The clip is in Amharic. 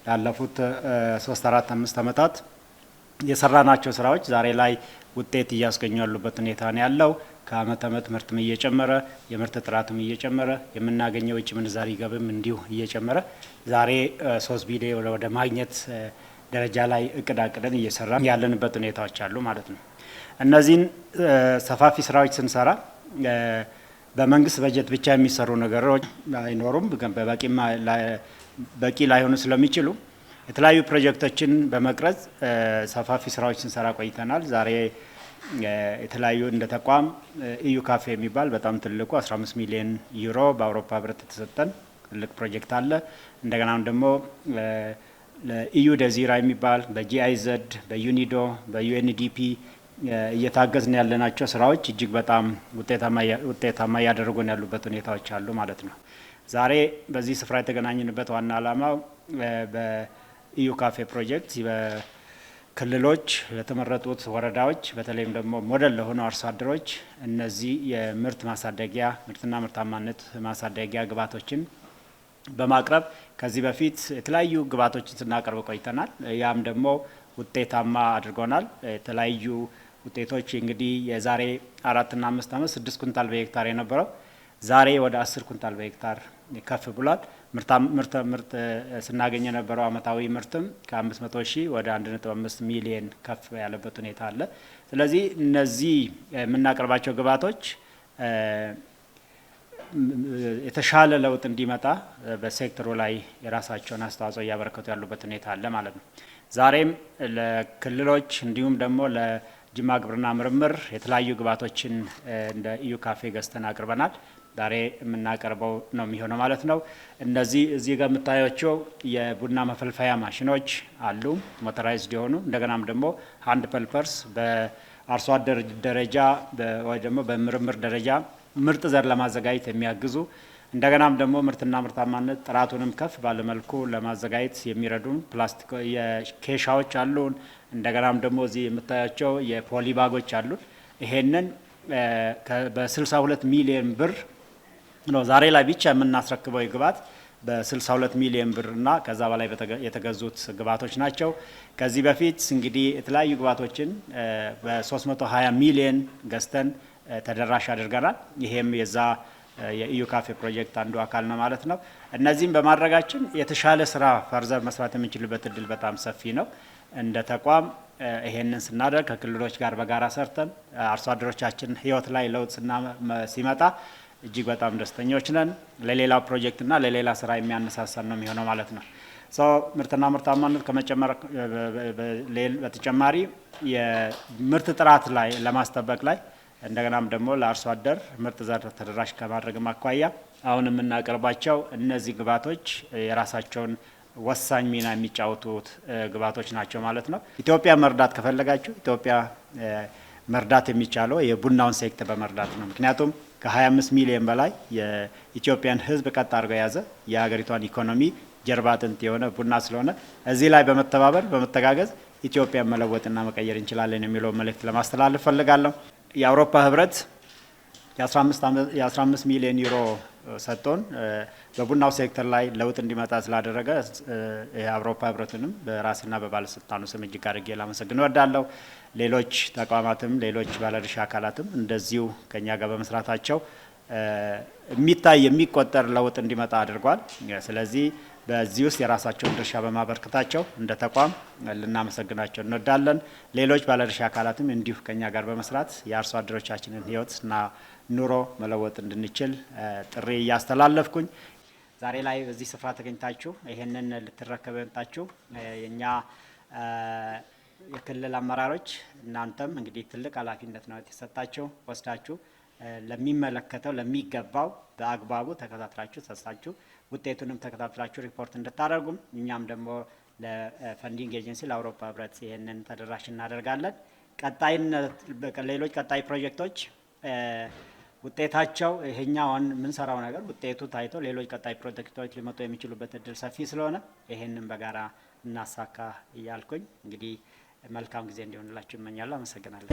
ላለፉት 3-4 5 ዓመታት የሰራናቸው ስራዎች ዛሬ ላይ ውጤት እያስገኙ ያሉበት ሁኔታ ነው ያለው። ከአመት አመት ምርትም እየጨመረ የምርት ጥራትም እየጨመረ የምናገኘው ውጭ ምንዛሪ ገብም እንዲሁ እየጨመረ ዛሬ 3 ቢሊዮን ወደ ማግኘት ደረጃ ላይ እቅዳቅደን እየሰራ ያለንበት ሁኔታዎች አሉ ማለት ነው። እነዚህን ሰፋፊ ስራዎች ስንሰራ በመንግስት በጀት ብቻ የሚሰሩ ነገሮች አይኖሩም። በቂ ላይሆኑ ስለሚችሉ የተለያዩ ፕሮጀክቶችን በመቅረጽ ሰፋፊ ስራዎች ስንሰራ ቆይተናል። ዛሬ የተለያዩ እንደ ተቋም ኢዩ ካፌ የሚባል በጣም ትልቁ 15 ሚሊዮን ዩሮ በአውሮፓ ህብረት የተሰጠን ትልቅ ፕሮጀክት አለ። እንደገናም ደግሞ ለኢዩ ደዚራ የሚባል በጂአይዘድ በዩኒዶ በዩኤንዲፒ እየታገዝን ያለናቸው ስራዎች እጅግ በጣም ውጤታማ እያደረጉን ያሉበት ሁኔታዎች አሉ ማለት ነው። ዛሬ በዚህ ስፍራ የተገናኘንበት ዋና ዓላማው በኢዩ ካፌ ፕሮጀክት በክልሎች ለተመረጡት ወረዳዎች በተለይም ደግሞ ሞዴል ለሆኑ አርሶ አደሮች እነዚህ የምርት ማሳደጊያ ምርትና ምርታማነት ማሳደጊያ ግብዓቶችን በማቅረብ ከዚህ በፊት የተለያዩ ግብዓቶችን ስናቀርብ ቆይተናል። ያም ደግሞ ውጤታማ አድርጎናል። የተለያዩ ውጤቶች እንግዲህ የዛሬ 4 እና 5 ዓመት 6 ኩንታል በሄክታር የነበረው ዛሬ ወደ 10 ኩንታል በሄክታር ከፍ ብሏል። ምርት ስናገኝ የነበረው አመታዊ ምርትም ከ500 ሺህ ወደ 1.5 ሚሊዮን ከፍ ያለበት ሁኔታ አለ። ስለዚህ እነዚህ የምናቀርባቸው ግብዓቶች የተሻለ ለውጥ እንዲመጣ በሴክተሩ ላይ የራሳቸውን አስተዋጽኦ እያበረከቱ ያሉበት ሁኔታ አለ ማለት ነው። ዛሬም ለክልሎች እንዲሁም ደግሞ ለጅማ ግብርና ምርምር የተለያዩ ግብዓቶችን እንደ ኢዩ ካፌ ገዝተን አቅርበናል። ዛሬ የምናቀርበው ነው የሚሆነው ማለት ነው። እነዚህ እዚህ ጋር የምታዩቸው የቡና መፈልፈያ ማሽኖች አሉ፣ ሞተራይዝድ የሆኑ እንደገናም ደግሞ ሃንድ ፐልፐርስ በአርሶ አደር ደረጃ ወይ ደግሞ በምርምር ደረጃ ምርጥ ዘር ለማዘጋጀት የሚያግዙ እንደገናም ደግሞ ምርትና ምርታማነት ጥራቱንም ከፍ ባለመልኩ ለማዘጋጀት የሚረዱን ፕላስቲክ የኬሻዎች አሉን። እንደገናም ደግሞ እዚህ የምታያቸው የፖሊባጎች አሉን። ይሄንን በ62 ሚሊዮን ብር ነው ዛሬ ላይ ብቻ የምናስረክበው ግብዓት በ62 ሚሊዮን ብር እና ከዛ በላይ የተገዙት ግብዓቶች ናቸው። ከዚህ በፊት እንግዲህ የተለያዩ ግብዓቶችን በ320 ሚሊዮን ገዝተን ተደራሽ አድርገናል። ይሄም የዛ የኢዩ ካፌ ፕሮጀክት አንዱ አካል ነው ማለት ነው። እነዚህም በማድረጋችን የተሻለ ስራ ፈርዘር መስራት የምንችልበት እድል በጣም ሰፊ ነው። እንደ ተቋም ይሄንን ስናደርግ ከክልሎች ጋር በጋራ ሰርተን አርሶ አደሮቻችን ህይወት ላይ ለውጥ ሲመጣ እጅግ በጣም ደስተኞች ነን። ለሌላው ፕሮጀክትና ለሌላ ስራ የሚያነሳሳን ነው የሚሆነው ማለት ነው። ምርትና ምርታማነት ከመጨመር በተጨማሪ የምርት ጥራት ላይ ለማስጠበቅ ላይ እንደገናም ደግሞ ለአርሶ አደር ምርጥ ዘር ተደራሽ ከማድረግ አኳያ አሁን የምናቀርባቸው እነዚህ ግብዓቶች የራሳቸውን ወሳኝ ሚና የሚጫወቱት ግብዓቶች ናቸው ማለት ነው። ኢትዮጵያ መርዳት ከፈለጋችሁ ኢትዮጵያ መርዳት የሚቻለው የቡናውን ሴክተር በመርዳት ነው። ምክንያቱም ከ25 ሚሊዮን በላይ የኢትዮጵያን ህዝብ ቀጥ አድርጎ የያዘ የሀገሪቷን ኢኮኖሚ ጀርባ አጥንት የሆነ ቡና ስለሆነ እዚህ ላይ በመተባበር በመተጋገዝ ኢትዮጵያን መለወጥና መቀየር እንችላለን የሚለው መልእክት ለማስተላለፍ ፈልጋለሁ። የአውሮፓ ህብረት የ15 ሚሊዮን ዩሮ ሰጥቶን በቡናው ሴክተር ላይ ለውጥ እንዲመጣ ስላደረገ የአውሮፓ ህብረትንም በራስና በባለስልጣኑ ስም እጅግ አድርጌ ላመሰግን እወዳለሁ። ሌሎች ተቋማትም ሌሎች ባለድርሻ አካላትም እንደዚሁ ከኛ ጋር በመስራታቸው የሚታይ የሚቆጠር ለውጥ እንዲመጣ አድርጓል። ስለዚህ በዚህ ውስጥ የራሳቸውን ድርሻ በማበርከታቸው እንደ ተቋም ልናመሰግናቸው እንወዳለን። ሌሎች ባለድርሻ አካላትም እንዲሁ ከኛ ጋር በመስራት የአርሶ አደሮቻችንን ህይወትና ኑሮ መለወጥ እንድንችል ጥሪ እያስተላለፍኩኝ ዛሬ ላይ በዚህ ስፍራ ተገኝታችሁ ይሄንን ልትረከቡ የመጣችሁ የኛ የክልል አመራሮች እናንተም እንግዲህ ትልቅ ኃላፊነት ነው የተሰጣችሁ። ወስዳችሁ ለሚመለከተው ለሚገባው በአግባቡ ተከታትላችሁ ተሳሳችሁ ውጤቱንም ተከታትላችሁ ሪፖርት እንድታደርጉም እኛም ደግሞ ለፈንዲንግ ኤጀንሲ ለአውሮፓ ህብረት ይሄንን ተደራሽ እናደርጋለን። ቀጣይነት ሌሎች ቀጣይ ፕሮጀክቶች ውጤታቸው ይሄኛውን የምንሰራው ነገር ውጤቱ ታይቶ ሌሎች ቀጣይ ፕሮጀክቶች ሊመጡ የሚችሉበት እድል ሰፊ ስለሆነ ይሄንን በጋራ እናሳካ እያልኩኝ እንግዲህ መልካም ጊዜ እንዲሆንላችሁ እመኛለሁ። አመሰግናለሁ።